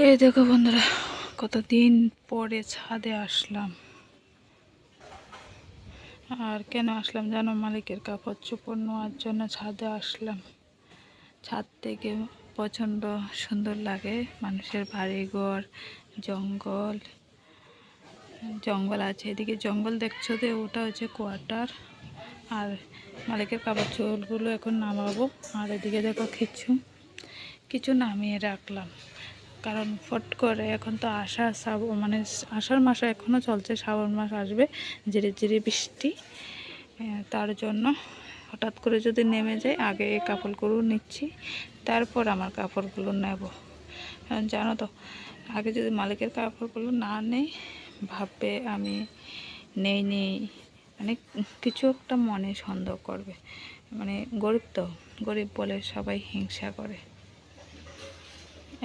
এই দেখো বন্ধুরা, কতদিন পরে ছাদে আসলাম। আর কেন আসলাম জানো? মালিকের কাপড় চোপড় নেওয়ার জন্য ছাদে আসলাম। ছাদ থেকে প্রচণ্ড সুন্দর লাগে। মানুষের বাড়িঘর, জঙ্গল জঙ্গল আছে, এদিকে জঙ্গল দেখছো যে ওটা হচ্ছে কোয়ার্টার। আর মালিকের কাপড় চোপড়গুলো এখন নামাবো। আর এদিকে দেখো কিছু নামিয়ে রাখলাম, কারণ ফট করে এখন তো আষাঢ় মাস এখনও চলছে, শ্রাবণ মাস আসবে, ধীরে ধীরে বৃষ্টি। তার জন্য হঠাৎ করে যদি নেমে যায়, আগে এই কাপড়গুলো নিচ্ছি, তারপর আমার কাপড়গুলো নেব। কারণ জানো তো, আগে যদি মালিকের কাপড়গুলো না নেই, ভাববে আমি নেই, মানে কিছু একটা মনে সন্দেহ করবে। মানে গরিব বলে সবাই হিংসা করে।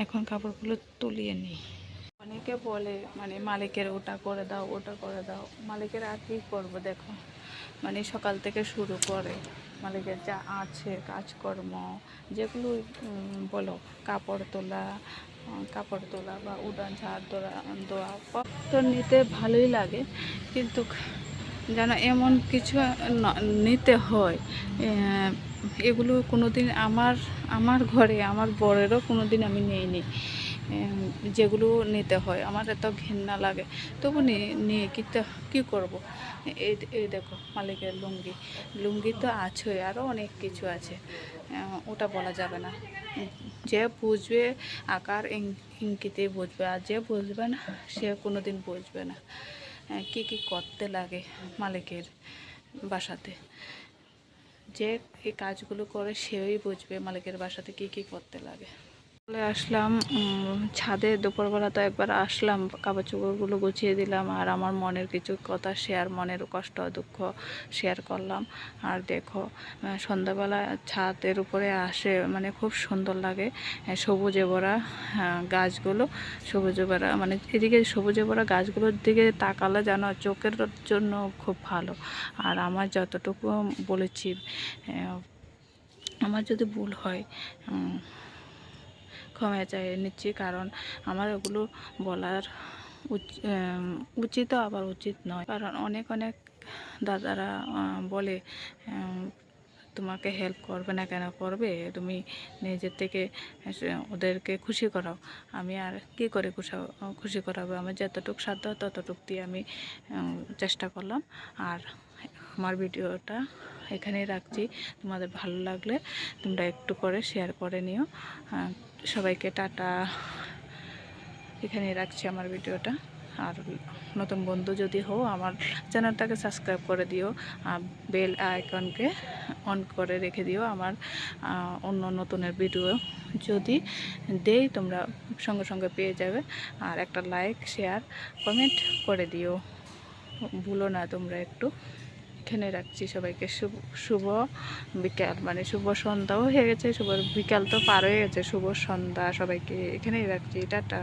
এখন কাপড়গুলো তুলিয়ে নিই। অনেকে বলে মানে মালিকের ওটা করে দাও। মালিকের আর কী করবো দেখো, মানে সকাল থেকে শুরু করে মালিকের যা আছে কাজকর্ম, যেগুলো বলো, কাপড় তোলা বা উঠান ঝাড় দেওয়া তো নিতে ভালোই লাগে। কিন্তু যেন এমন কিছু নিতে হয়, এগুলো কোনোদিন আমার ঘরে আমার বরেরও কোনোদিন আমি নিইনি। যেগুলো নিতে হয় আমার এত ঘৃণা লাগে, তবু নিয়ে কী করব। এই দেখো মালিকের লুঙ্গি তো আছে, আরও অনেক কিছু আছে, ওটা বলা যাবে না। যে বুঝবে আকার ইঙ্গিতে বুঝবে, আর যে বুঝবে না সে কোনোদিন বুঝবে না কি করতে লাগে মালিকের বাসাতে। যে এই কাজগুলো করে সেই বুঝবে মালিকের বাসাতে কি করতে লাগে। চলে আসলাম ছাদে। দুপুরবেলা তো একবার আসলাম, কাপড় চোপড়গুলো গুছিয়ে দিলাম, আর আমার মনের কিছু কথা মনের কষ্ট দুঃখ শেয়ার করলাম। আর দেখো সন্ধ্যাবেলা ছাদের উপরে আসে মানে খুব সুন্দর লাগে। সবুজে ভরা গাছগুলো, সবুজে ভরা মানে এদিকে সবুজে ভরা গাছগুলোর দিকে তাকালে যেন চোখের জন্য খুব ভালো। আর আমার যতটুকু বলেছি, আমার যদি ভুল হয় ক্ষমা চাইয়ে নিচ্ছি, কারণ আমার ওগুলো বলার উচিত আবার উচিত নয়। কারণ অনেক দাদারা বলে তোমাকে হেল্প করবে না কেন করবে, তুমি নিজের থেকে ওদেরকে খুশি করাও। আমি আর কি করে খুশি করাবো? আমার যতটুকু সাধ্য ততটুকু দিয়ে আমি চেষ্টা করলাম। আর আমার ভিডিওটা এখানেই রাখছি। তোমাদের ভালো লাগলে তোমরা একটু করে শেয়ার করে নিও। সবাইকে টাটা। এখানেই রাখছি আমার ভিডিওটা। আর নতুন বন্ধু যদি হও, আমার চ্যানেলটাকে সাবস্ক্রাইব করে দিও, বেল আইকনকে অন করে রেখে দিও। আমার অন্য নতুনের ভিডিও যদি দেই তোমরা সঙ্গে সঙ্গে পেয়ে যাবে। আর একটা লাইক শেয়ার কমেন্ট করে দিও, ভুলো না তোমরা একটু। এখানে রাখছি। সবাইকে শুভ বিকাল, মানে শুভ সন্ধ্যাও হয়ে গেছে, শুভ বিকাল তো পার হয়ে গেছে, শুভ সন্ধ্যা সবাইকে। এখানেই রাখছি, টাটা।